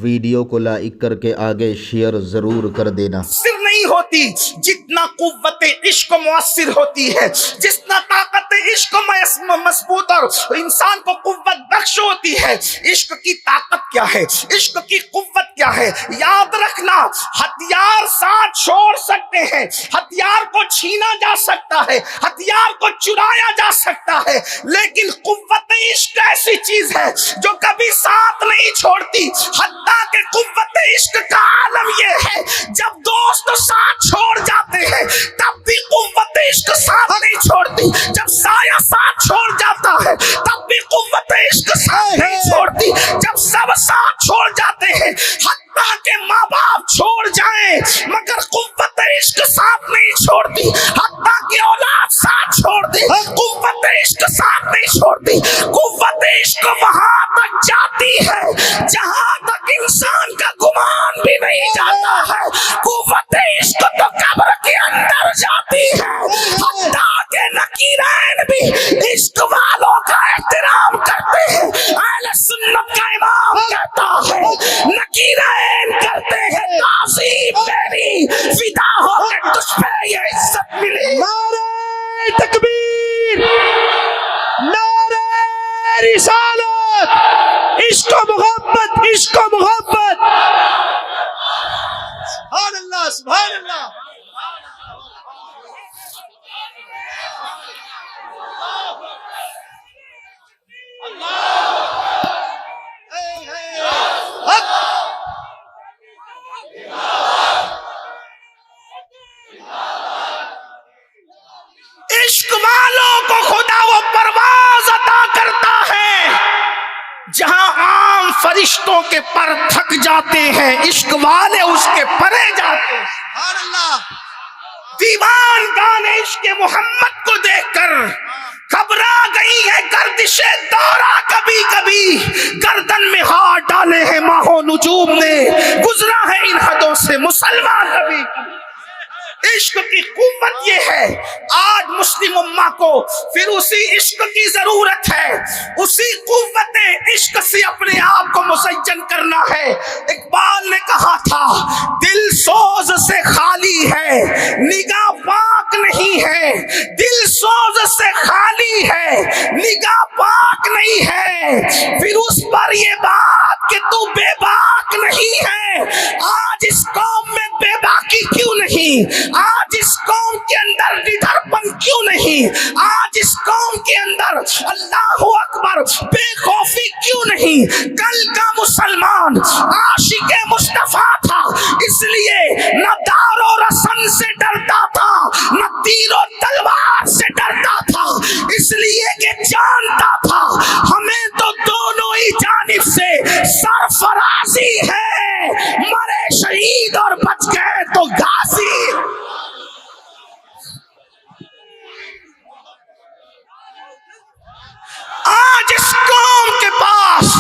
Video کو like کر کے آگے شیئر ضرور کر دینا۔ مؤثر نہیں ہوتی جتنا قوت عشق مؤثر ہوتی ہے، جتنا طاقت عشق مضبوط اور انسان کو قوت بخش ہوتی ہے۔ عشق کی طاقت کیا ہے، عشق کی قوت کیا ہے، یاد رکھنا۔ ہتھیار ساتھ چھوڑ سکتے ہیں، ہتھیار کو چھینا جا سکتا ہے، ہتھیار کو چرایا جا سکتا ہے، لیکن قوت عشق ایسی چیز ہے جو کبھی ساتھ نہیں چھوڑتی۔ حتیٰ کہ قوت عشق کا عالم یہ ہے جب دوست ساتھ چھوڑ جاتے ہیں تب بھی قوت عشق ساتھ نہیں چھوڑتی، جب سایہ ساتھ چھوڑ جاتا ہے تب بھی قوت عشق ساتھ نہیں چھوڑتی، جب سب ساتھ چھوڑ جاتے ہیں حتیٰ کہ ماں باپ چھوڑ جائیں مگر قوت عشق ساتھ نہیں چھوڑتی، حتیٰ کہ اولاد ساتھ چھوڑ دے قوت عشق ساتھ نہیں چھوڑتی۔ قوت عشق وہاں تک جاتی ہے جہاں تک انسان کا گمان بھی نہیں جاتا ہے، قوت عشق تو قبر کے اندر جاتی ہے، حتیٰ کہ نکیرین بھی عشق والوں کا احترام کرتے ہیں۔ اہل سنت کا امام کہتا ہے نکیرین کرتے ہیں تعظیم میری، فدا ہو کے تجھ پہ یہ عزت ملی۔ نعرہ تکبیر، نعرہ رسالت، عشق و محبت، عشق و محبت۔ سبحان اللہ، سبحان اللہ۔ عشق والوں کو خدا وہ پرواز عطا کرتا ہے جہاں عام فرشتوں کے پر تھک جاتے ہیں، عشق والے اس کے پرے جاتے ہیں۔ سبحان اللہ۔ دیوان گان عشق محمد کو دیکھ کر گھبرا گئی ہے گردش دورہ، کبھی کبھی گردن میں ہاتھ ڈالے ہیں ماہ و نجوم نے، گزرا ہے ان حدوں سے مسلمان کبھی۔ عشق کی قوت یہ ہے، آج مسلم امہ کو پھر اسی عشق کی ضرورت ہے، اسی قوت عشق سے اپنے آپ کو مزین کرنا ہے۔ اقبال نے کہا تھا دل سوز سے خالی ہے نگاہ پاک نہیں ہے، دل سوز سے خالی ہے نگاہ پاک نہیں ہے، پھر اس پر یہ بات کہ تو بے باک نہیں ہے۔ آج اس قوم میں بے باکی کیوں نہیں؟ آج اس قوم کے اندر ڈھر پن کیوں نہیں؟ آج اس قوم کے اندر اللہ اکبر بے خوفی کیوں نہیں؟ کل کا مسلمان عاشق مصطفیٰ تھا، اس لیے نہ دار و رسن سے ڈرتا تھا نہ تیر و تلوار سے ڈرتا تھا، اس لیے کہ جانتا تھا ہمیں تو دونوں ہی جانب سے سرفرازی ہے، مرے شہید اور بچ گئے تو غازی۔ آج اس قوم کے پاس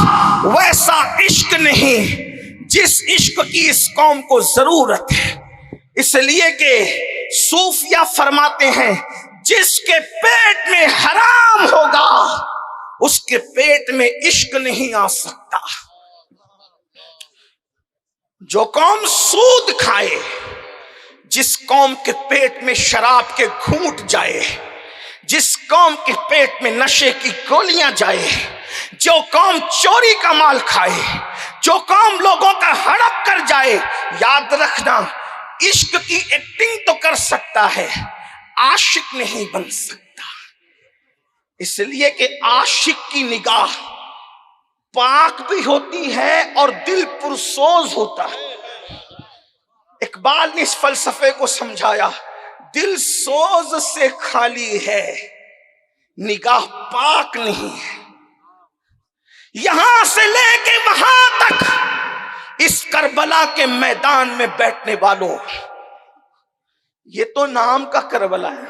ویسا عشق نہیں جس عشق کی اس قوم کو ضرورت ہے، اس لیے کہ صوفیہ فرماتے ہیں جس کے پیٹ میں حرام ہوگا اس کے پیٹ میں عشق نہیں آ سکتا۔ جو قوم سود کھائے، جس قوم کے پیٹ میں شراب کے گھونٹ جائے، جس قوم کے پیٹ میں نشے کی گولیاں جائے، جو قوم چوری کا مال کھائے، جو قوم لوگوں کا ہڑپ کر جائے، یاد رکھنا عشق کی ایکٹنگ تو کر سکتا ہے، عاشق نہیں بن سکتا، اس لیے کہ عاشق کی نگاہ پاک بھی ہوتی ہے اور دل پرسوز ہوتا ہے۔ اقبال نے اس فلسفے کو سمجھایا، دل سوز سے خالی ہے نگاہ پاک نہیں ہے۔ یہاں سے لے کے وہاں تک اس کربلا کے میدان میں بیٹھنے والوں، یہ تو نام کا کربلا ہے،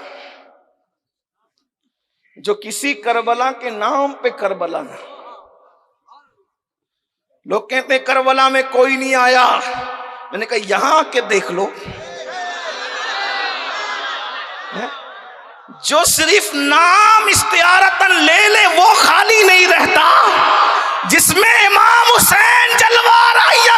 جو کسی کربلا کے نام پہ کربلا ہے۔ لوگ کہتے ہیں کربلا میں کوئی نہیں آیا، میں نے کہا یہاں کے دیکھ لو، جو صرف نام استعارتاً لے لے وہ خالی نہیں رہتا، جس میں امام حسین جلوہ رائیہ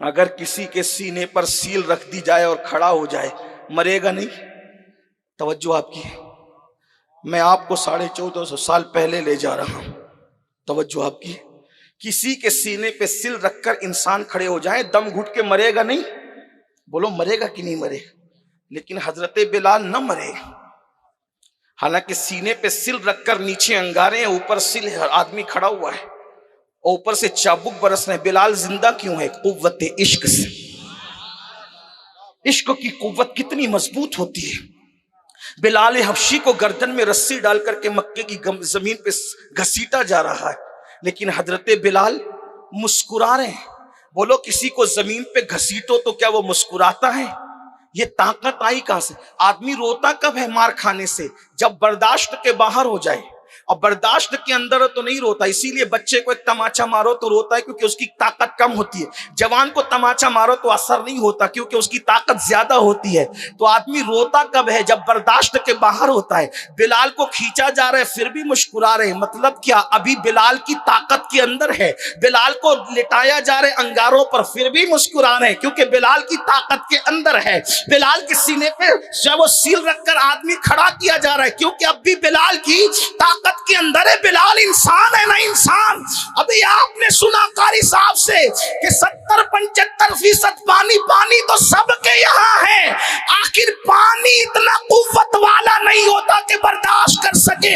اگر کسی کے سینے پر سیل رکھ دی جائے اور کھڑا ہو جائے مرے گا نہیں؟ توجہ آپ کی، میں آپ کو 1450 سال پہلے لے جا رہا ہوں، توجہ آپ کی۔ کسی کے سینے پہ سل رکھ کر انسان کھڑے ہو جائے، دم گھٹ کے مرے گا نہیں؟ بولو مرے گا کہ نہیں مرے؟ لیکن حضرت بلال نہ مرے، حالانکہ سینے پہ سل رکھ کر نیچے انگارے ہیں، اوپر سل ہے، آدمی کھڑا ہوا ہے، اوپر سے چابک برس رہے ہیں۔ بلال زندہ کیوں ہے؟ قوت عشق سے۔ عشق کی قوت کتنی مضبوط ہوتی ہے۔ بلال حبشی کو گردن میں رسی ڈال کر کے مکے کی زمین پہ گھسیٹا جا رہا ہے، لیکن حضرت بلال مسکرا رہے ہیں۔ بولو کسی کو زمین پہ گھسیٹو تو کیا وہ مسکراتا ہے؟ یہ طاقت آئی کہاں سے؟ آدمی روتا کب ہے مار کھانے سے؟ جب برداشت کے باہر ہو جائے، اور برداشت کے اندر تو نہیں روتا۔ اسی لیے بچے کو ایک تماچا مارو تو روتا ہے کیونکہ اس کی طاقت کم ہوتی ہے، جوان کو تماچا مارو تو اثر نہیں ہوتا کیونکہ اس کی طاقت زیادہ ہوتی ہے۔ تو آدمی روتا کب ہے؟ جب برداشت کے باہر ہوتا ہے۔ بلال کو کھینچا جا رہا ہے پھر بھی مسکرا رہے ہیں، مطلب کیا؟ ابھی بلال کی طاقت کے اندر ہے۔ بلال کو لٹایا جا رہے انگاروں پر پھر بھی مسکرا رہے ہیں کیونکہ بلال کی طاقت کے اندر ہے۔ بلال کے سینے پہ جب وہ سیل رکھ کر آدمی کھڑا کیا جا رہا ہے کیونکہ اب بھی بلال کی طاقت کے اندر ہے۔ بلال انسان ہے نا انسان۔ ابھی آپ نے سنا قاری صاحب سے کہ 70-75% پانی تو سب کے یہاں ہے، آخر پانی اتنا قوت والا نہیں ہوتا کہ برداشت کر سکے۔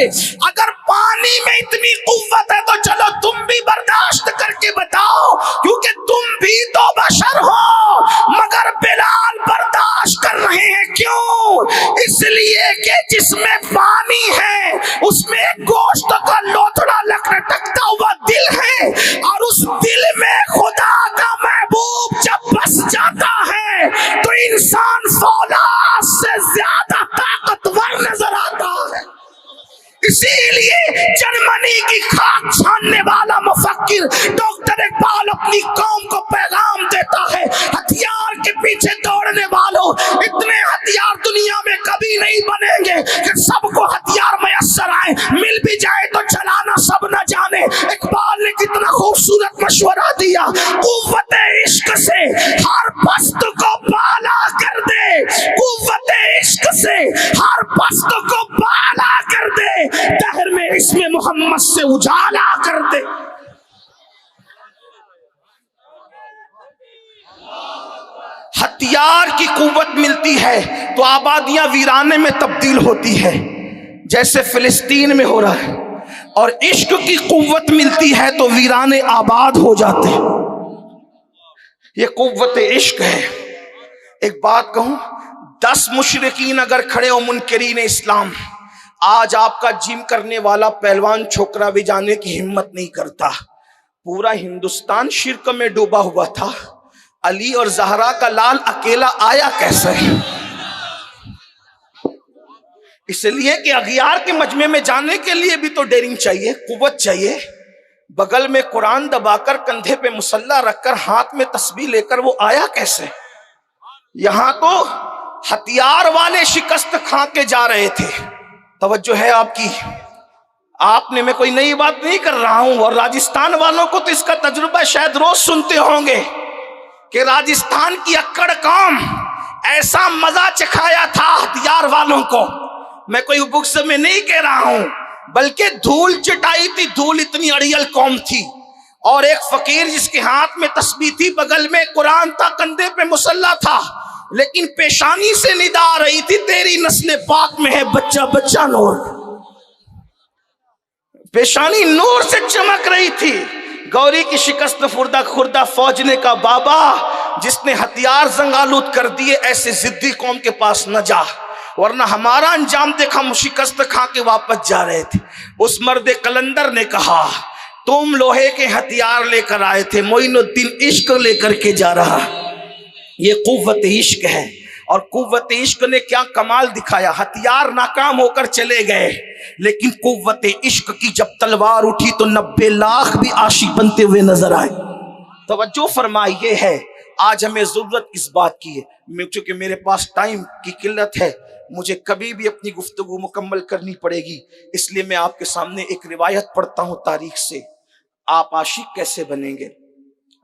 اگر پانی میں اتنی قوت ہے تو چلو تم بھی برداشت کر کے بتاؤ، کیونکہ تم بھی تو بشر ہو، مگر بلال برداشت کر رہے ہیں۔ کیوں؟ اس لیے کہ جس میں پانی ہے اس میں گوشت کا لوتھڑا لٹکتا ہوا دل ہے، اور اس دل میں خدا کا محبوب جب بس جاتا ہے تو انسان فولاد سے زیادہ طاقتور نظر آتا ہے۔ اسی لیے جرمنی کی خاک چھاننے والا مفکر ڈاکٹر اقبال اپنی قوم کو پیغام دیتا ہے، ہتھیار کے پیچھے دوڑنے والوں، اتنے ہتھیار دنیا میں کبھی نہیں بنیں گے کہ سب کو ہتھیار میسر آئے، مل بھی جائے تو چلانا سب نہ جانے۔ اقبال نے کتنا خوبصورت مشورہ دیا، قوت عشق سے ہر پست کو بالا کر دے، قوت عشق سے ہر پست کو بالا کر دے، دہر میں اسم محمد سے اجالا کر دے۔ ہتھیار کی قوت ملتی ہے تو آبادیاں ویرانے میں تبدیل ہوتی ہے، جیسے فلسطین میں ہو رہا ہے، اور عشق کی قوت ملتی ہے تو ویرانے آباد ہو جاتے ہیں۔ یہ قوت عشق ہے۔ ایک بات کہوں، 10 مشرکین اگر کھڑے ہو منکرین اسلام، آج آپ کا جم کرنے والا پہلوان چھوکرا بھی جانے کی ہمت نہیں کرتا۔ پورا ہندوستان شرک میں ڈوبا ہوا تھا، علی اور زہرا کا لال اکیلا آیا کیسے؟ اس لیے کہ اغیار کے مجمع میں جانے کے لیے بھی تو ڈیرنگ چاہیے، قوت چاہیے۔ بغل میں قرآن دبا کر، کندھے پہ مسلح رکھ کر، ہاتھ میں تسبیح لے کر وہ آیا کیسے؟ یہاں تو ہتھیار والے شکست کھا کے جا رہے تھے۔ توجہ ہے آپ کی؟ آپ نے، میں کوئی نئی بات نہیں کر رہا ہوں، اور راجستھان والوں کو تو اس کا تجربہ شاید روز سنتے ہوں گے کہ راجستھان کی اکڑ قوم ایسا مزہ چکھایا تھا ہتھیار والوں کو۔ میں کوئی بکس میں نہیں کہہ رہا ہوں، بلکہ دھول چٹائی تھی، دھول اتنی اڑیل قوم تھی، اور ایک فقیر جس کے ہاتھ میں تسبیح تھی، بغل میں قرآن تھا، کندھے پہ مسلح تھا، لیکن پیشانی سے ندا آ رہی تھی، تیری نسل پاک میں ہے بچہ بچہ نور۔ پیشانی نور سے چمک رہی تھی۔ گوری کی شکست خوردہ فوج نے کہا، بابا جس نے ہتھیار زنگالود کر دیے ایسے ضدی قوم کے پاس نہ جا، ورنہ ہمارا انجام دیکھا، ہم شکست کھا کے واپس جا رہے تھے۔ اس مرد قلندر نے کہا، تم لوہے کے ہتھیار لے کر آئے تھے، معین الدین عشق لے کر کے جا رہا۔ یہ قوت عشق ہے۔ اور قوت عشق نے کیا کمال دکھایا، ہتھیار ناکام ہو کر چلے گئے، لیکن قوت عشق کی جب تلوار اٹھی تو 90 لاکھ بھی عاشق بنتے ہوئے نظر آئے۔ توجہ فرمائیے ہے، آج ہمیں ضرورت اس بات کی ہے، چونکہ میرے پاس ٹائم کی قلت ہے، مجھے کبھی بھی اپنی گفتگو مکمل کرنی پڑے گی، اس لیے میں آپ کے سامنے ایک روایت پڑھتا ہوں تاریخ سے۔ آپ عاشق کیسے بنیں گے؟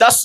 10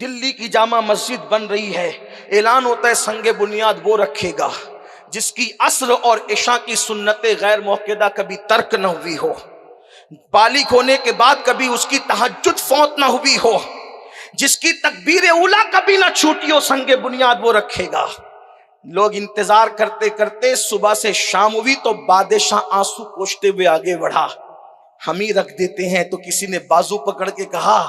دلی کی جامع مسجد بن رہی ہے, اعلان ہوتا ہے سنگ بنیاد وہ رکھے گا جس کی عصر اور عشاء کی سنتیں غیر موقدہ کبھی ترک نہ ہوئی ہو, بالغ ہونے کے بعد کبھی اس کی تہجد فوت نہ ہوئی ہو, جس کی تکبیر اولیٰ کبھی نہ چھوٹی ہو, سنگ بنیاد وہ رکھے گا. لوگ انتظار کرتے کرتے صبح سے شام ہوئی تو بادشاہ آنسو پوچھتے ہوئے آگے بڑھا. ہم ہی رکھ دیتے ہیں تو کسی نے بازو پکڑ کے کہا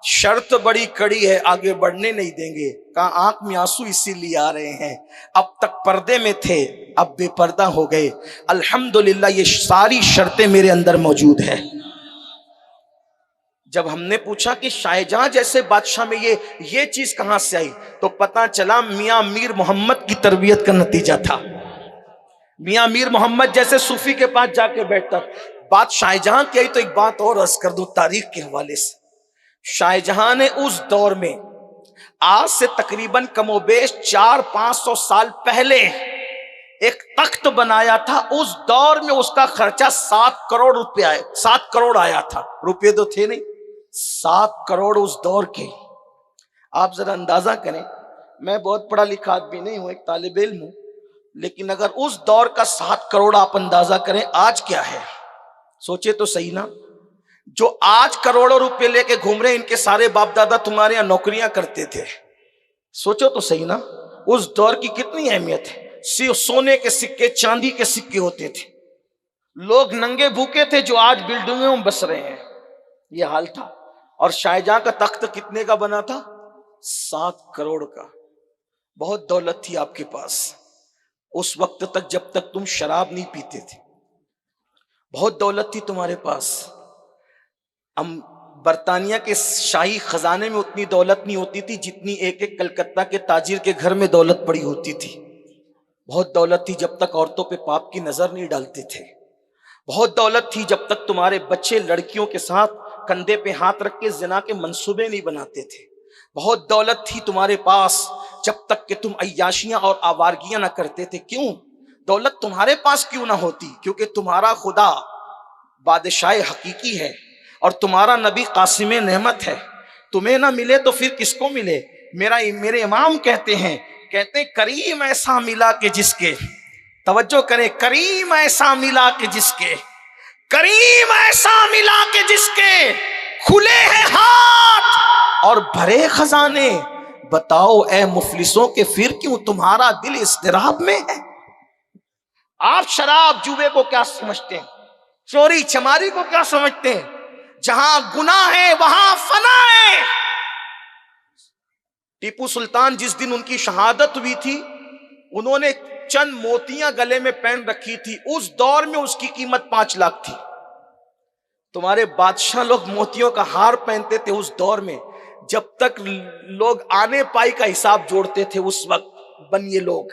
شرط بڑی کڑی ہے, آگے بڑھنے نہیں دیں گے. کہا آنکھ میں آنسو اسی لیے آ رہے ہیں, اب تک پردے میں تھے اب بے پردہ ہو گئے. الحمدللہ یہ ساری شرطیں میرے اندر موجود ہیں. جب ہم نے پوچھا کہ شاہ جہاں جیسے بادشاہ میں یہ چیز کہاں سے آئی, تو پتہ چلا میاں میر محمد کی تربیت کا نتیجہ تھا. میاں میر محمد جیسے صوفی کے پاس جا کے بیٹھتا. بات شاہ جہاں کی آئی تو ایک بات اور عرض کر دوں تاریخ کے حوالے سے. شاہ جہاں نے اس دور میں آج سے تقریباً کم و بیش 400-500 سال پہلے ایک تخت بنایا تھا. اس دور میں اس کا خرچہ 7 کروڑ روپے آئے, 7 کروڑ آیا تھا. روپے تو تھے نہیں, 7 کروڑ اس دور کے. آپ ذرا اندازہ کریں, میں بہت پڑھا لکھا آدمی نہیں ہوں, ایک طالب علم ہوں, لیکن اگر اس دور کا 7 کروڑ آپ اندازہ کریں آج کیا ہے, سوچے تو صحیح نا. جو آج کروڑوں روپے لے کے گھوم رہے ہیں ان کے سارے باپ دادا تمہارے یہاں نوکریاں کرتے تھے. سوچو تو صحیح نا, اس دور کی کتنی اہمیت ہے. سونے کے سکے, چاندی کے سکے ہوتے تھے. لوگ ننگے بھوکے تھے جو آج بلڈنگوں میں بس رہے ہیں, یہ حال تھا. اور شاہ جہاں کا تخت کتنے کا بنا تھا؟ 7 کروڑ کا. بہت دولت تھی آپ کے پاس اس وقت تک جب تک تم شراب نہیں پیتے تھے. بہت دولت تھی تمہارے پاس. برطانیہ کے شاہی خزانے میں اتنی دولت نہیں ہوتی تھی جتنی ایک ایک کلکتہ کے تاجر کے گھر میں دولت پڑی ہوتی تھی. بہت دولت تھی جب تک عورتوں پہ پاپ کی نظر نہیں ڈالتے تھے. بہت دولت تھی جب تک تمہارے بچے لڑکیوں کے ساتھ کندھے پہ ہاتھ رکھ کے زنا کے منصوبے نہیں بناتے تھے. بہت دولت تھی تمہارے پاس جب تک کہ تم عیاشیاں اور آوارگیاں نہ کرتے تھے. کیوں دولت تمہارے پاس کیوں نہ ہوتی؟ کیونکہ تمہارا خدا بادشاہ حقیقی ہے اور تمہارا نبی قاسم نعمت ہے. تمہیں نہ ملے تو پھر کس کو ملے؟ میرے امام کہتے ہیں کریم ایسا ملا کہ جس کے, توجہ کریں, کریم ایسا ملا کہ جس کے, کریم ایسا ملا کہ جس کے کھلے ہیں ہاتھ اور بھرے خزانے. بتاؤ اے مفلسوں کہ پھر کیوں تمہارا دل اضطراب میں ہے؟ آپ شراب جوے کو کیا سمجھتے ہیں؟ چوری چماری کو کیا سمجھتے ہیں؟ جہاں گناہ ہے وہاں فنا ہے. ٹیپو سلطان جس دن ان کی شہادت ہوئی تھی انہوں نے چند موتیاں گلے میں پہن رکھی تھی. اس دور میں اس کی قیمت 5 لاکھ تھی. تمہارے بادشاہ لوگ موتیوں کا ہار پہنتے تھے اس دور میں. جب تک لوگ آنے پائی کا حساب جوڑتے تھے اس وقت بنیے لوگ,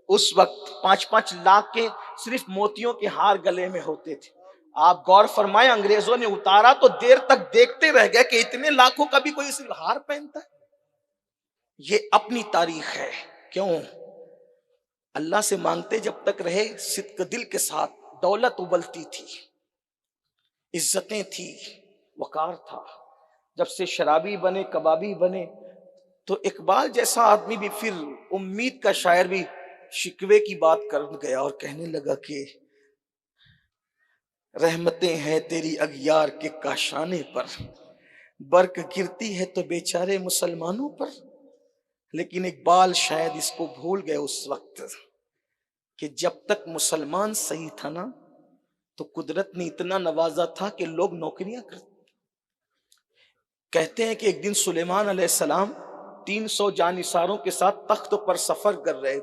اس وقت 5-5 لاکھ کے صرف موتیوں کے ہار گلے میں ہوتے تھے. آپ غور فرمائیں, انگریزوں نے اتارا تو دیر تک دیکھتے رہ گئے کہ اتنے لاکھوں کا بھی کوئی صرف ہار پہنتا ہے. یہ اپنی تاریخ ہے. کیوں اللہ سے مانگتے جب تک رہے صدق دل کے ساتھ. دولت ابلتی تھی, عزتیں تھی, وقار تھا. جب سے شرابی بنے, کبابی بنے, تو اقبال جیسا آدمی بھی پھر امید کا شاعر بھی شکوے کی بات کر گیا اور کہنے لگا کہ رحمتیں ہیں تیری اغیار کے کاشانے پر, برق گرتی ہے تو بیچارے مسلمانوں پر. لیکن اقبال شاید اس کو بھول گئے اس وقت کہ جب تک مسلمان صحیح تھا نا تو قدرت نے اتنا نوازا تھا کہ لوگ نوکریاں کرتے. کہتے ہیں کہ ایک دن سلیمان علیہ السلام 300 جانثاروں کے ساتھ تخت پر سفر کر رہے.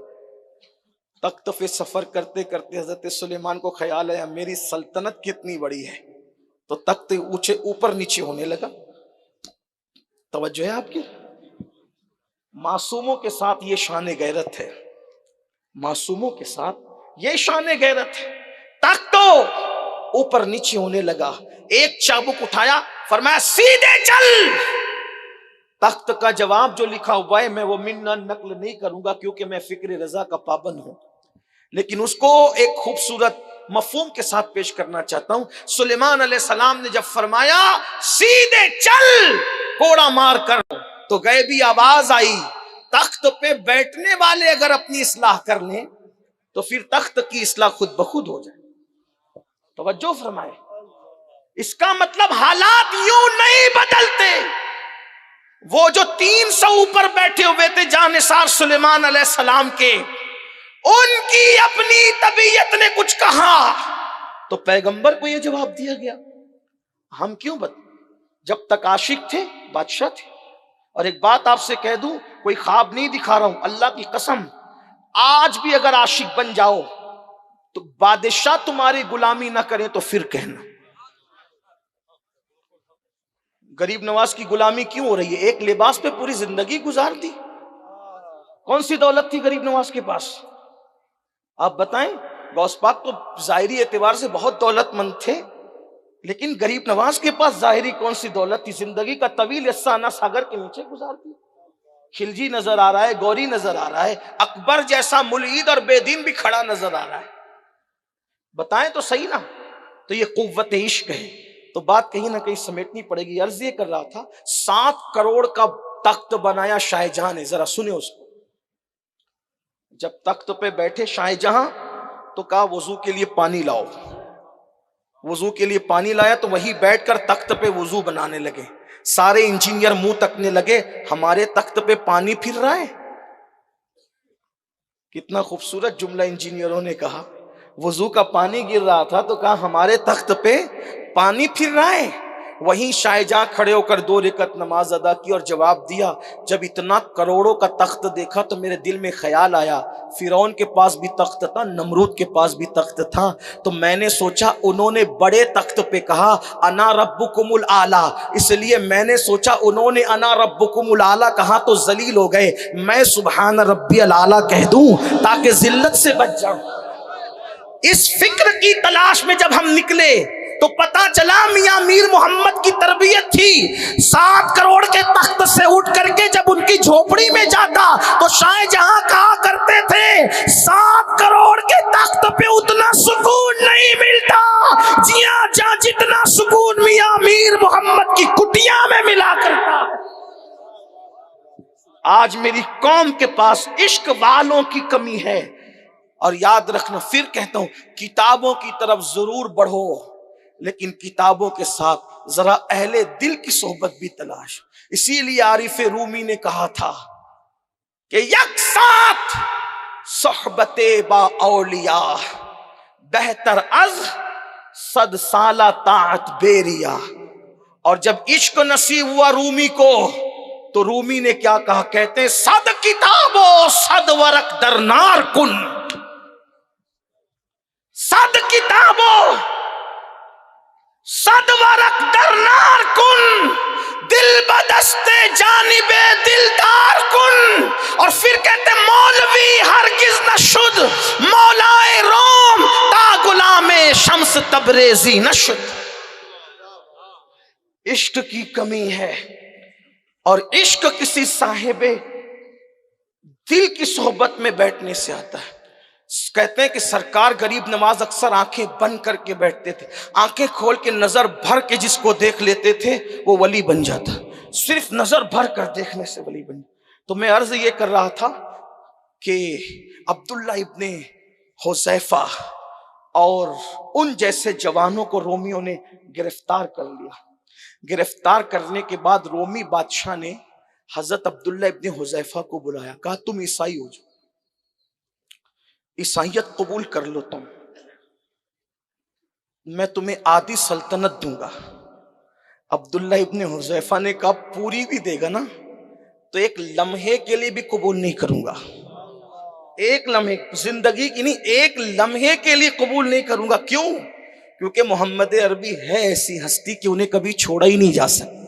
تخت پہ سفر کرتے کرتے حضرت سلیمان کو خیال آیا میری سلطنت کتنی بڑی ہے, تو تخت اوپر نیچے ہونے لگا. توجہ ہے آپ کی؟ معصوموں کے ساتھ یہ شان غیرت ہے, معصوموں کے ساتھ یہ شان غیرت ہے. تخت اوپر نیچے ہونے لگا. ایک چابک اٹھایا, فرمایا سیدھے چل. تخت کا جواب جو لکھا ہوا ہے میں وہ نقل نہیں کروں گا کیونکہ میں فکر رضا کا پابند ہوں, لیکن اس کو ایک خوبصورت مفہوم کے ساتھ پیش کرنا چاہتا ہوں. سلیمان علیہ السلام نے جب فرمایا سیدھے چل کوڑا مار کر، تو غیبی آواز آئی تخت پہ بیٹھنے والے اگر اپنی اصلاح کر لیں تو پھر تخت کی اصلاح خود بخود ہو جائے. توجہ فرمائے. اس کا مطلب حالات یوں نہیں بدلتے. وہ جو 300 اوپر بیٹھے ہوئے تھے جانثار سلیمان علیہ السلام کے، ان کی اپنی طبیعت نے کچھ کہا تو پیغمبر کو یہ جواب دیا گیا ہم کیوں جب تک عاشق تھے بادشاہ تھے. اور ایک بات آپ سے کہہ دوں، کوئی خواب نہیں دکھا رہا ہوں، اللہ کی قسم، آج بھی اگر عاشق بن جاؤ تو بادشاہ تمہاری غلامی نہ کرے تو پھر کہنا. غریب نواز کی غلامی کیوں ہو رہی ہے؟ ایک لباس پہ پوری زندگی گزار دی. کون سی دولت تھی غریب نواز کے پاس؟ آپ بتائیں. غوث پاک تو ظاہری اعتبار سے بہت دولت مند تھے، لیکن غریب نواز کے پاس ظاہری کون سی دولت تھی؟ زندگی کا طویل حصہ انا ساگر کے نیچے گزار دی. خلجی نظر آ رہا ہے، گوری نظر آ رہا ہے، اکبر جیسا ملحد اور بے دین بھی کھڑا نظر آ رہا ہے. بتائیں تو صحیح نا. تو یہ قوت عشق ہے. تو بات کہیں نہ کہیں سمیٹنی پڑے گی. عرض یہ کر رہا تھا 7 کروڑ کا تخت بنایا شاہ جہاں نے. ذرا سنیں اس کو. جب تخت پہ بیٹھے شاہ جہاں تو کہا وضو کے لیے پانی لاؤ. وضو کے لیے پانی لایا تو وہی بیٹھ کر تخت پہ وضو بنانے لگے. سارے انجینئر منہ تکنے لگے، ہمارے تخت پہ پانی پھر رہا ہے. کتنا خوبصورت جملہ انجینئروں نے کہا. وضو کا پانی گر رہا تھا تو کہا ہمارے تخت پہ پانی پھر رہا ہے. وہیں شاہ جہاں کھڑے ہو کر 2 رکعت نماز ادا کی اور جواب دیا جب اتنا کروڑوں کا تخت دیکھا تو میرے دل میں خیال آیا فرعون کے پاس بھی تخت تھا، نمرود کے پاس بھی تخت تھا، تو میں نے سوچا انہوں نے بڑے تخت پہ کہا انا ربکم الاعلی، اس لیے میں نے سوچا انہوں نے انا ربکم الاعلی کہا تو ذلیل ہو گئے، میں سبحان ربی الاعلی کہہ دوں تاکہ ذلت سے بچ جاؤں. اس فکر کی تلاش میں جب ہم نکلے تو پتا چلا میاں میر محمد کی تربیت تھی. 7 کروڑ کے تخت سے اٹھ کر کے جب ان کی جھوپڑی میں جاتا تو شاہ جہاں کہا کرتے تھے 7 کروڑ کے تخت پہ اتنا سکون نہیں ملتا جہاں جتنا سکون میاں میر محمد کی کٹیا میں ملا کرتا. آج میری قوم کے پاس عشق والوں کی کمی ہے. اور یاد رکھنا، پھر کہتا ہوں، کتابوں کی طرف ضرور بڑھو لیکن کتابوں کے ساتھ ذرا اہل دل کی صحبت بھی تلاش. اسی لیے عارف رومی نے کہا تھا کہ یک ساتھ صحبت با اولیاء بہتر از 100 سالہ طاعت بیریا. اور جب عشق نصیب ہوا رومی کو تو رومی نے کیا کہا؟ کہتے ہیں 100 کتاب و 100 ورق در نار کن. 100 کتابوں 100 ورق در نار کن، دل بدست جانب دلدار کن. اور پھر کہتے مولوی ہرگز نہ شد مولائے روم تا غلام شمس تبریزی نہ شد. عشق کی کمی ہے اور عشق کسی صاحب دل کی صحبت میں بیٹھنے سے آتا ہے. کہتے ہیں کہ سرکار غریب نواز اکثر آنکھیں بند کر کے بیٹھتے تھے، آنکھیں کھول کے نظر بھر کے جس کو دیکھ لیتے تھے وہ ولی بن جاتا. صرف نظر بھر کر دیکھنے سے ولی بن جاتا. تو میں عرض یہ کر رہا تھا کہ عبداللہ ابن حذیفہ اور ان جیسے جوانوں کو رومیوں نے گرفتار کر لیا. گرفتار کرنے کے بعد رومی بادشاہ نے حضرت عبداللہ ابن حذیفہ کو بلایا، کہا تم عیسائی ہو جاؤ، عیسائیت قبول کر لو، میں تمہیں آدھی سلطنت دوں گا. عبداللہ ابن حذیفہ نے کہا پوری بھی دے گا نا تو ایک لمحے کے لیے بھی قبول نہیں کروں گا. ایک لمحے، زندگی کی نہیں، ایک لمحے کے لیے قبول نہیں کروں گا. کیوں؟ کیونکہ محمد عربی ہے ایسی ہستی کہ انہیں کبھی چھوڑا ہی نہیں جا سکتا.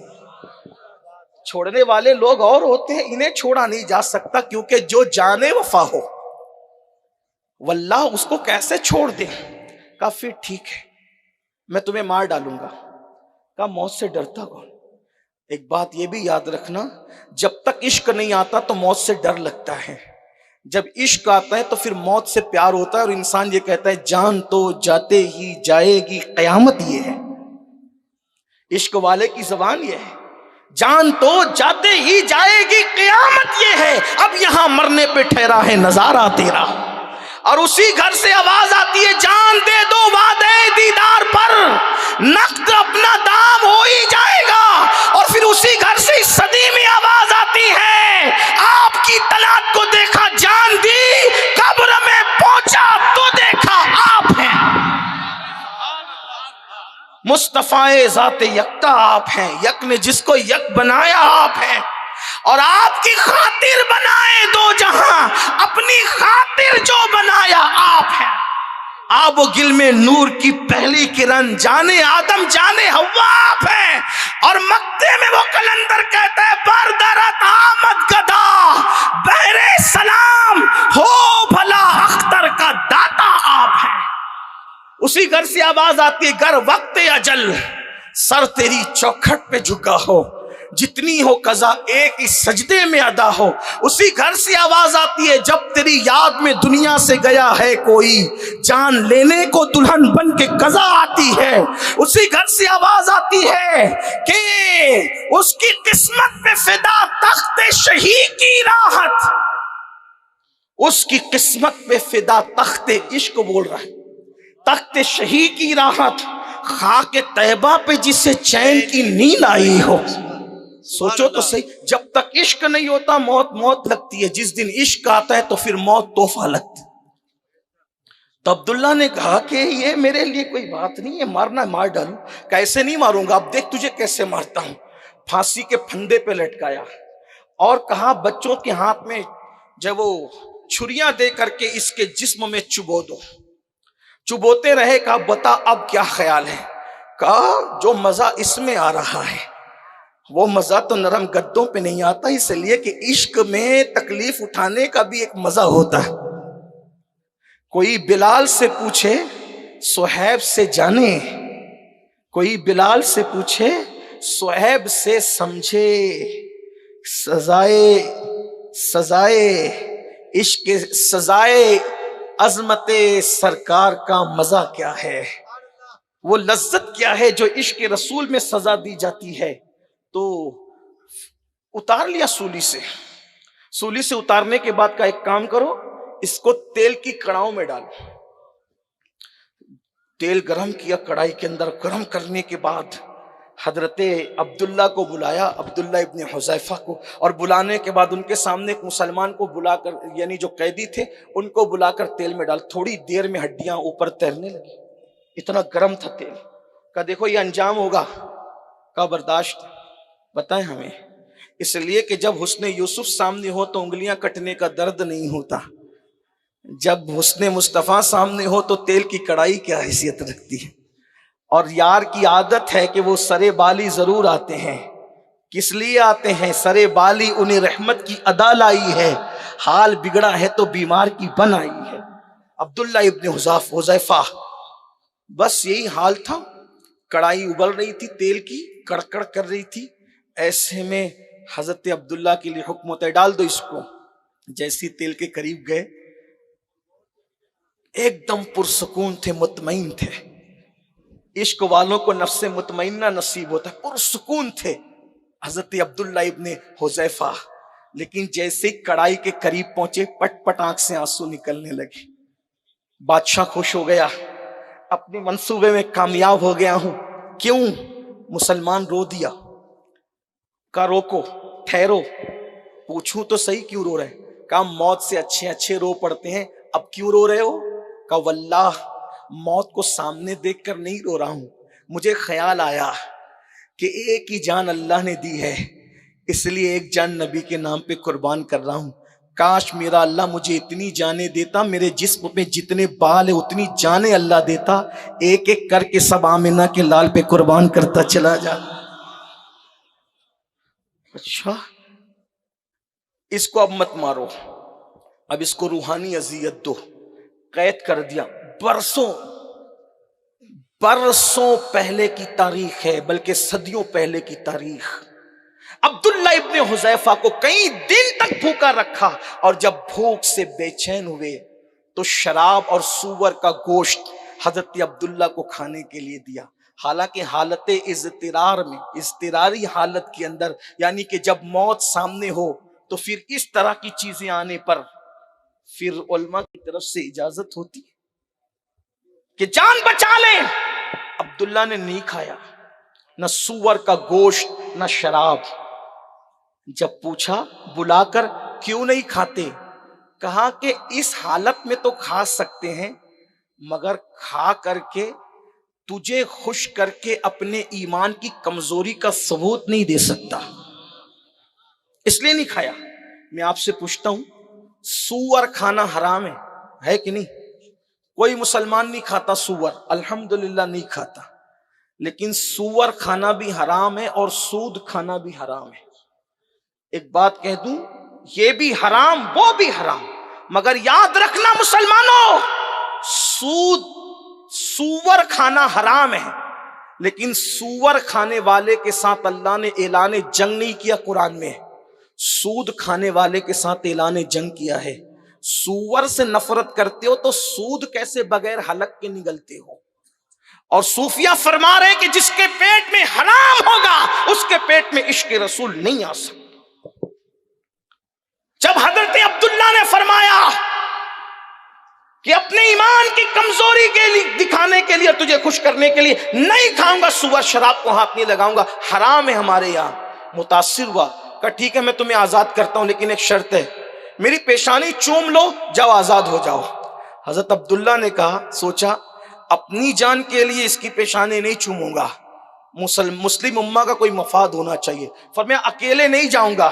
چھوڑنے والے لوگ اور ہوتے ہیں، انہیں چھوڑا نہیں جا سکتا کیونکہ جو جانے وفا ہو واللہ اس کو کیسے چھوڑ دیں. کہا پھر ٹھیک ہے میں تمہیں مار ڈالوں گا. کہا موت سے ڈرتا کون؟ ایک بات یہ بھی یاد رکھنا، جب تک عشق نہیں آتا تو موت سے ڈر لگتا ہے، جب عشق آتا ہے تو پھر موت سے پیار ہوتا ہے، اور انسان یہ کہتا ہے جان تو جاتے ہی جائے گی قیامت یہ ہے. عشق والے کی زبان یہ ہے، جان تو جاتے ہی جائے گی قیامت یہ ہے، اب یہاں مرنے پہ ٹھہرا ہے نظارہ تیرا. اور اسی گھر سے آواز آتی ہے جان دے دو وعدے دیدار پر، نقد اپنا دام ہو ہی جائے گا. اور پھر اسی گھر سے اس صدی میں آواز آتی ہے آپ کی طلعت کو دیکھا جان دی، قبر میں پہنچا تو دیکھا آپ ہیں. مصطفیٰ ذات یکتا آپ ہیں، یک نے جس کو یک بنایا آپ ہیں، اور آپ کی خاطر بنائے دو جہاں، اپنی خاطر جو بنایا آپ ہیں. آب و گل میں نور کی پہلی کرن، جانے آدم جانے حوا آپ ہیں. اور مکتے میں وہ کلندر کہتا ہے بردرت آمد گدا بہرے سلام، ہو بھلا اختر کا داتا آپ ہیں. اسی گھر سے آواز آتی ہے گر وقت اجل سر تیری چوکھٹ پہ جھکا ہو، جتنی ہو قضا ایک ہی سجدے میں ادا ہو. اسی گھر سے آواز آتی ہے جب تیری یاد میں دنیا سے گیا ہے کوئی، جان لینے کو دلہن بن کے قضا آتی ہے. اسی گھر سے آواز آتی ہے کہ اس کی قسمت پہ فدا تخت شہی کی راحت، اس کی قسمت پہ فدا تخت عشق بول رہا ہے، تخت شہی کی راحت، خاک طیبہ پہ جسے چین کی نیند آئی ہو. سوچو تو صحیح، جب تک عشق نہیں ہوتا موت موت لگتی ہے، جس دن عشق آتا ہے تو پھر موت تحفہ لگتی. تو عبداللہ نے کہا کہ یہ میرے لیے کوئی بات نہیں ہے، مارنا مار ڈالوں. کیسے نہیں ماروں گا، اب دیکھ تجھے کیسے مارتا ہوں. پھانسی کے پھندے پہ لٹکایا اور کہا بچوں کے ہاتھ میں جب وہ چھریاں دے کر کے اس کے جسم میں چبو دو. چبوتے رہے، کہا بتا اب کیا خیال ہے. کہا جو مزہ اس میں آ رہا ہے وہ مزہ تو نرم گدوں پہ نہیں آتا، اس لیے کہ عشق میں تکلیف اٹھانے کا بھی ایک مزہ ہوتا ہے. کوئی بلال سے پوچھے صہیب سے جانے، کوئی بلال سے پوچھے صہیب سے سمجھے، سزائے عشق، سزائے عظمت سرکار کا مزہ کیا ہے، وہ لذت کیا ہے جو عشق رسول میں سزا دی جاتی ہے. تو اتار لیا سولی سے اتارنے کے بعد کا ایک کام کرو، اس کو تیل کی کڑاؤں میں ڈالو. تیل گرم کیا کڑائی کے اندر، گرم کرنے کے بعد حضرت عبداللہ کو بلایا، عبداللہ ابن حذیفہ کو، اور بلانے کے بعد ان کے سامنے ایک مسلمان کو بلا کر، یعنی جو قیدی تھے ان کو بلا کر تیل میں ڈال. تھوڑی دیر میں ہڈیاں اوپر تیرنے لگی، اتنا گرم تھا تیل. کہا دیکھو یہ انجام ہوگا. کہا برداشت. بتائیں ہمیں، اس لیے کہ جب حسن یوسف سامنے ہو تو انگلیاں کٹنے کا درد نہیں ہوتا، جب حسن مصطفیٰ سامنے ہو تو تیل کی کڑائی کیا حیثیت رکھتی ہے. اور یار کی عادت ہے کہ وہ سرے بالی ضرور آتے ہیں. کس لیے آتے ہیں؟ سرے بالی انہیں رحمت کی ادا لائی ہے، حال بگڑا ہے تو بیمار کی بن آئی ہے. عبداللہ ابن حذیفہ بس یہی حال تھا. کڑائی ابل رہی تھی، تیل کی کڑکڑ کر رہی تھی. ایسے میں حضرت عبداللہ کے لیے حکم ہوتا ہے ڈال دو اس کو. جیسی تیل کے قریب گئے ایک دم پرسکون تھے، مطمئن تھے. عشق والوں کو نفس مطمئنہ نصیب ہوتا ہے، پرسکون تھے حضرت عبداللہ ابن حذیفہ. لیکن جیسے کڑائی کے قریب پہنچے پٹ پٹ آنکھ سے آنسو نکلنے لگے. بادشاہ خوش ہو گیا، اپنے منصوبے میں کامیاب ہو گیا ہوں. کیوں؟ مسلمان رو دیا. کہا روکو، ٹھہرو، پوچھوں تو صحیح کیوں رو رہے؟ کہا موت سے اچھے رو پڑتے ہیں، اب کیوں رو رہے ہو؟ کہا واللہ موت کو سامنے دیکھ کر نہیں رو رہا ہوں، مجھے خیال آیا کہ ایک ہی جان اللہ نے دی ہے، اس لیے ایک جان نبی کے نام پہ قربان کر رہا ہوں. کاش میرا اللہ مجھے اتنی جانیں دیتا، میرے جسم میں جتنے بال ہیں اتنی جانیں اللہ دیتا، ایک ایک کر کے سب آمنہ کے لال پہ قربان کرتا چلا جا. اچھا اس کو اب مت مارو، اب اس کو روحانی اذیت دو. قید کر دیا. برسوں پہلے کی تاریخ ہے، بلکہ صدیوں پہلے کی تاریخ. عبداللہ ابن حذیفہ کو کئی دن تک بھوکا رکھا، اور جب بھوک سے بے چین ہوئے تو شراب اور سور کا گوشت حضرت عبداللہ کو کھانے کے لیے دیا. حالانکہ حالت اضطرار میں، اضطراری حالت کے اندر، یعنی کہ جب موت سامنے ہو تو پھر اس طرح کی چیزیں آنے پر پھر علماء کی طرف سے اجازت ہوتی کہ جان بچا لیں. عبداللہ نے نہیں کھایا نہ سور کا گوشت نہ شراب. جب پوچھا بلا کر کیوں نہیں کھاتے، کہا کہ اس حالت میں تو کھا سکتے ہیں، مگر کھا کر کے تجھے خوش کر کے اپنے ایمان کی کمزوری کا ثبوت نہیں دے سکتا، اس لیے نہیں کھایا. میں آپ سے پوچھتا ہوں، سور کھانا حرام ہے کہ نہیں؟ کوئی مسلمان نہیں کھاتا سور، الحمدللہ نہیں کھاتا، لیکن سور کھانا بھی حرام ہے اور سود کھانا بھی حرام ہے. ایک بات کہہ دوں، یہ بھی حرام وہ بھی حرام، مگر یاد رکھنا مسلمانوں، سور کھانا حرام ہے، لیکن سور کھانے والے کے ساتھ اللہ نے اعلان جنگ نہیں کیا. قرآن میں سود کھانے والے کے ساتھ اعلان جنگ کیا ہے. سور سے نفرت کرتے ہو تو سود کیسے بغیر حلق کے نگلتے ہو؟ اور صوفیہ فرما رہے کہ جس کے پیٹ میں حرام ہوگا اس کے پیٹ میں عشق رسول نہیں آ سکتا. جب حضرت عبداللہ نے فرمایا کہ اپنے ایمان کی کمزوری کے لیے دکھانے کے لیے، تجھے خوش کرنے کے لیے نہیں کھاؤں گا سور، شراب کو ہاتھ نہیں لگاؤں گا، حرام ہے ہمارے یہاں، متاثر ہوا. کہ ٹھیک ہے میں تمہیں آزاد کرتا ہوں، لیکن ایک شرط ہے، میری پیشانی چوم لو، جاؤ آزاد ہو جاؤ. حضرت عبداللہ نے کہا، سوچا اپنی جان کے لیے اس کی پیشانی نہیں چوموں گا، مسلم امہ کا کوئی مفاد ہونا چاہیے. فرمایا اکیلے نہیں جاؤں گا،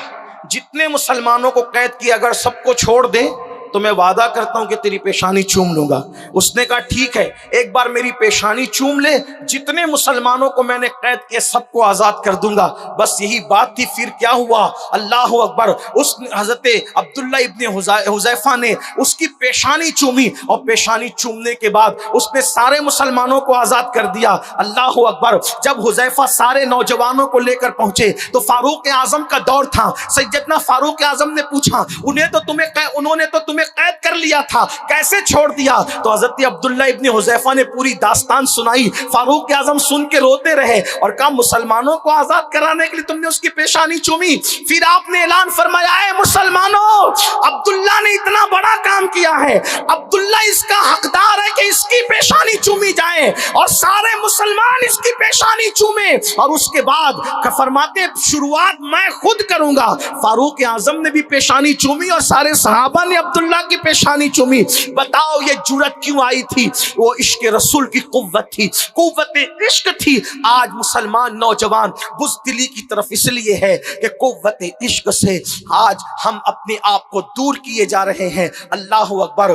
جتنے مسلمانوں کو قید کیا اگر سب کو چھوڑ دیں تو میں وعدہ کرتا ہوں کہ تیری پیشانی چوم لوں گا. اس نے کہا ٹھیک ہے، ایک بار میری پیشانی چوم لے، جتنے مسلمانوں کو میں نے قید کیا سب کو آزاد کر دوں گا. بس یہی بات تھی. پھر کیا ہوا؟ اللہ اکبر، اس حضرت عبداللہ ابن حذیفہ نے اس کی پیشانی چومی، اور پیشانی چومنے کے بعد اس نے سارے مسلمانوں کو آزاد کر دیا. اللہ اکبر. جب حذیفہ سارے نوجوانوں کو لے کر پہنچے تو فاروق اعظم کا دور تھا. سیدنا فاروق اعظم نے پوچھا، انہوں نے تو تمہیں قید کر لیا تھا، کیسے چھوڑ دیا؟ تو حضرت عبداللہ ابن حذیفہ نے پوری داستان سنائی. فاروق اعظم سن کے روتے رہے اور کہا مسلمانوں کو آزاد کرانے کے لیے تم نے اس کی پیشانی چومی. پھر آپ نے اعلان فرمایا، اے مسلمانوں، عبداللہ نے اتنا بڑا کام کیا ہے، عبداللہ اس کا حقدار ہے کہ اس کی پیشانی چومی جائے، اور سارے مسلمان اس کی پیشانی چومیں. اور اس کے بعد فرماتے شروعات میں خود کروں گا. فاروق اعظم نے بھی پیشانی چومی اور سارے صحابہ نے عبداللہ کی پیشانی چومی. بتاؤ یہ جرأت کیوں آئی تھی؟ وہ عشق رسول کی قوت تھی، قوت عشق تھی. آج مسلمان نوجوان بزدلی کی طرف اس لیے ہے کہ قوت عشق سے آج ہم اپنے آپ کو دور کیے جا رہے ہیں. اللہ اکبر.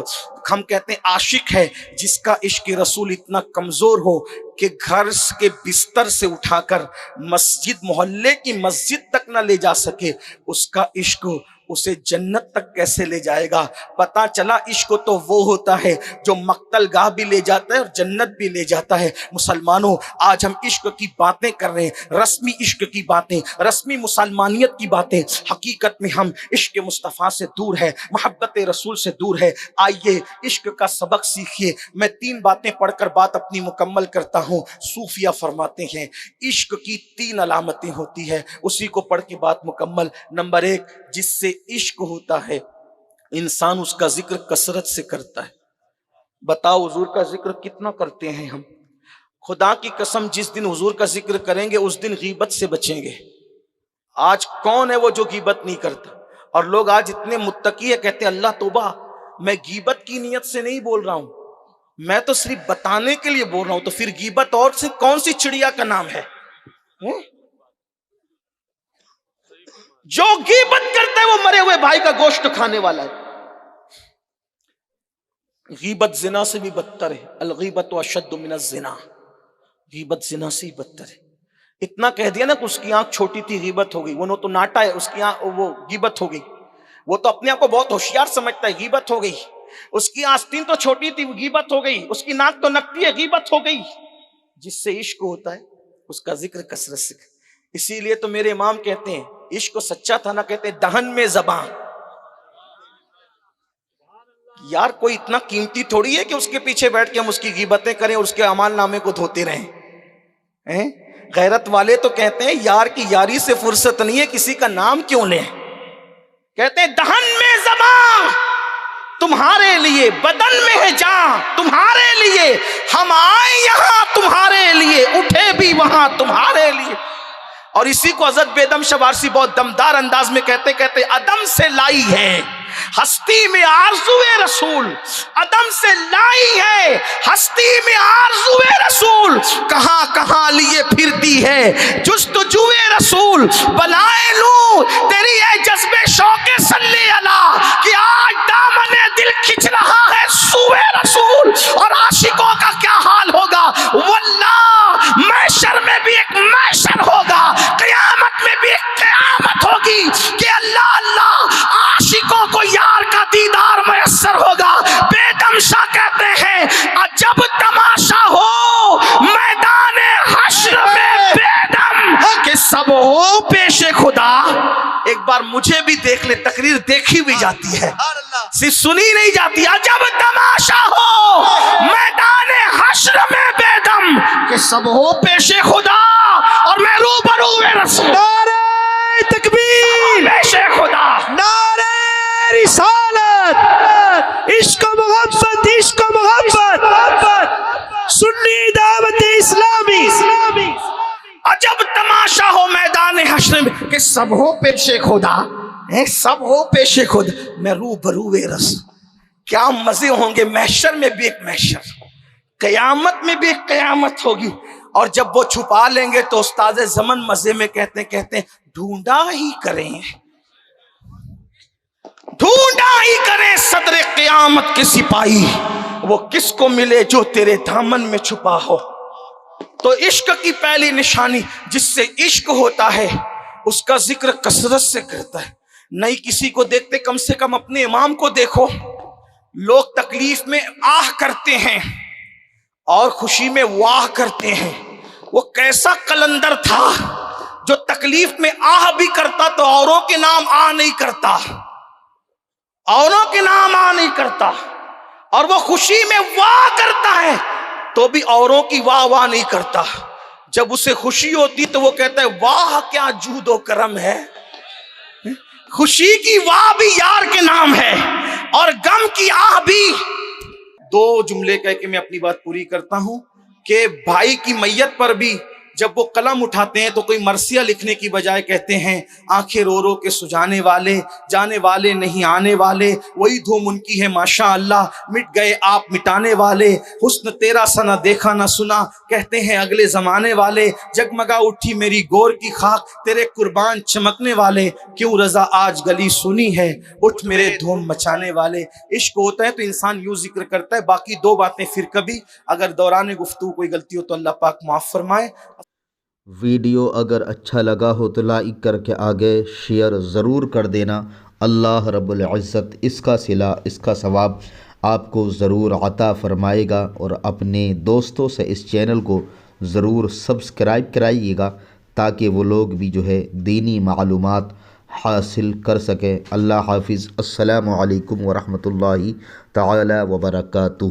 ہم کہتے ہیں عاشق ہے جس کا عشق رسول اتنا کمزور ہو کہ گھر کے بستر سے اٹھا کر مسجد، محلے کی مسجد تک نہ لے جا سکے. اس کا عشق اسے جنت تک کیسے لے جائے گا؟ پتا چلا عشق تو وہ ہوتا ہے جو مقتل گاہ بھی لے جاتا ہے اور جنت بھی لے جاتا ہے. مسلمانوں، آج ہم عشق کی باتیں کر رہے ہیں، رسمی عشق کی باتیں، رسمی مسلمانیت کی باتیں. حقیقت میں ہم عشق مصطفیٰ سے دور ہے، محبت رسول سے دور ہے. آئیے عشق کا سبق سیکھیے. میں 3 باتیں پڑھ کر بات اپنی مکمل کرتا ہوں. صوفیہ فرماتے ہیں عشق کی 3 علامتیں ہوتی ہے، اسی کو پڑھ کے بات مکمل. نمبر 1، جس سے عشق ہوتا ہے انسان اس کا ذکر کثرت سے کرتا ہے. بتاؤ حضور کا ذکر کتنا کرتے ہیں ہم؟ خدا کی قسم جس دن حضور کا ذکر کریں گے اس دن غیبت سے بچیں گے. آج کون ہے وہ جو غیبت نہیں کرتا؟ اور لوگ آج اتنے متقی ہے، کہتے ہیں اللہ توبہ، میں غیبت کی نیت سے نہیں بول رہا ہوں، میں تو صرف بتانے کے لیے بول رہا ہوں. تو پھر غیبت اور سے کون سی چڑیا کا نام ہے؟ جو غیبت کرتا ہے وہ مرے ہوئے بھائی کا گوشت کھانے والا ہے. غیبت زنا سے بھی بدتر ہے. الغیبت اشد من الزنا. غیبت زنا سے ہی بدتر ہے. اتنا کہہ دیا نا کہ اس کی آنکھ چھوٹی تھی غیبت ہو گئی. وہ تو ناٹا ہے، اس کی آنکھ وہ غیبت ہو گئی. وہ تو اپنے آپ کو بہت ہوشیار سمجھتا ہے، غیبت ہو گئی. اس کی آستین تو چھوٹی تھی، غیبت ہو گئی. اس کی ناک تو نکتی ہے، غیبت ہو گئی. جس سے عشق ہوتا ہے اس کا ذکر کثرت سے. اسی لیے تو میرے امام کہتے ہیں عشق سچا تھا نا کہتے دہن میں زبان. یار کوئی اتنا قیمتی تھوڑی ہے کہ اس کے پیچھے بیٹھ کے ہم اس کی غیبتیں کریں اور اس کے اعمال نامے کو دھوتے رہیں. غیرت والے تو کہتے ہیں یار کی یاری سے فرصت نہیں ہے, کسی کا نام کیوں لیں. کہتے ہیں دہن میں زبان تمہارے لیے, بدن میں ہے جان تمہارے لیے, ہم آئے یہاں تمہارے لیے, اٹھے بھی وہاں تمہارے لیے. اور اسی کو حضرت بیدم شاہ وارسی بہت دمدار انداز میں کہتے کہتے عدم سے لائی ہے ہستی میں آرزوئے رسول, عدم سے لائی ہے ہستی میں آرزوئے رسول, کہاں کہاں لیے پھرتی ہے جستجوئے رسول. بلائے لوں تیری اے جذبے شوق صلی اللہ کہ آج دامن دل کھچ رہا ہے سوئے رسول. اور عاشقوں کا کیا حال ہوگا, واللہ محشر میں بھی ایک محشر ہوگا, قیامت میں بھی ایک قیامت ہوگی کہ اللہ اللہ عاشقوں کو یار کا دیدار میسر ہوگا. بیدم شاہ کہتے ہیں عجب تماشا ہو میدان حشر میں بیدم کہ سب ہو پیش خدا. ایک بار مجھے بھی دیکھ لے, تقریر دیکھی بھی جاتی ہے صرف سنی نہیں جاتی. عجب تماشا ہو میدان حشر میں بیدم کہ سب ہو پیش خدا اور میں روبرو رسول. نعرہ تکبیر, پیش خدا, نعرہ رسالت, عشق و محبت, عشق و محبت, سنی دعوت اسلامی. عجب تماشا ہو میدان حشر میں کہ سب ہو پیش خدا, سب ہو پیش خدا, میں روبرو رسول. کیا مزے ہوں گے, محشر میں بھی ایک محشر, قیامت میں بھی ایک قیامت ہوگی. اور جب وہ چھپا لیں گے تو استاد زمن مزے میں کہتے ہیں ڈھونڈا ہی کریں, ڈھونڈا ہی کریں صدر قیامت کے سپاہی, وہ کس کو ملے جو تیرے دامن میں چھپا ہو. تو عشق کی پہلی نشانی جس سے عشق ہوتا ہے اس کا ذکر کثرت سے کرتا ہے. نہیں کسی کو دیکھتے, کم سے کم اپنے امام کو دیکھو. لوگ تکلیف میں آہ کرتے ہیں اور خوشی میں واہ کرتے ہیں. وہ کیسا قلندر تھا جو تکلیف میں آہ بھی کرتا تو اوروں کے نام آہ نہیں کرتا, اوروں کے نام آہ نہیں کرتا, اور وہ خوشی میں واہ کرتا ہے تو بھی اوروں کی واہ واہ نہیں کرتا. جب اسے خوشی ہوتی تو وہ کہتا ہے واہ کیا جود و کرم ہے. خوشی کی واہ بھی یار کے نام ہے اور غم کی آہ بھی. دو جملے کہہ کے میں اپنی بات پوری کرتا ہوں کہ بھائی کی میت پر بھی جب وہ قلم اٹھاتے ہیں تو کوئی مرثیہ لکھنے کی بجائے کہتے ہیں آنکھیں رو رو کے سجانے والے, جانے والے نہیں آنے والے, وہی دھوم ان کی ہے ماشاء اللہ, مٹ گئے آپ مٹانے والے, حسن تیرا سا نہ دیکھا نہ سنا, کہتے ہیں اگلے زمانے والے, جگمگا اٹھی میری گور کی خاک تیرے قربان چمکنے والے, کیوں رضا آج گلی سنی ہے اٹھ میرے دھوم مچانے والے. عشق ہوتا ہے تو انسان یوں ذکر کرتا ہے. باقی دو باتیں پھر کبھی اگر دوران گفتگو کوئی غلطی ہو تو اللہ پاک معاف فرمائے. ویڈیو اگر اچھا لگا ہو تو لائک کر کے آگے شیئر ضرور کر دینا. اللہ رب العزت اس کا صلہ, اس کا ثواب آپ کو ضرور عطا فرمائے گا. اور اپنے دوستوں سے اس چینل کو ضرور سبسکرائب کرائیے گا تاکہ وہ لوگ بھی جو ہے دینی معلومات حاصل کر سکیں. اللہ حافظ. السلام علیکم ورحمۃ اللہ تعالی وبرکاتہ.